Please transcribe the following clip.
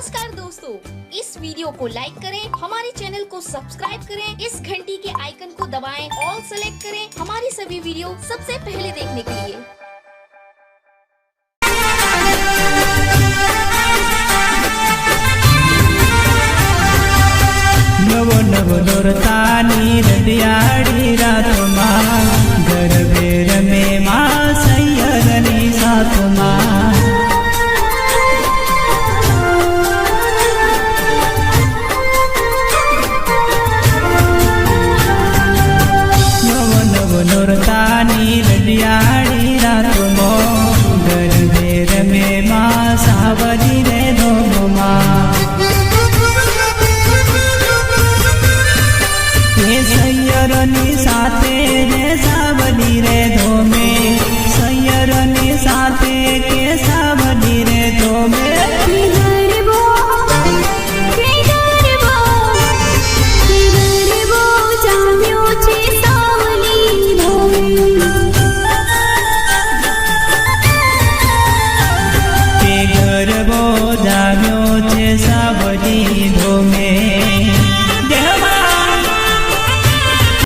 नमस्कार दोस्तों, इस वीडियो को लाइक करें, हमारे चैनल को सब्सक्राइब करें, इस घंटी के आइकन को दबाएं, ऑल सेलेक्ट करें हमारी सभी वीडियो सबसे पहले देखने के लिए। नव नव नोरता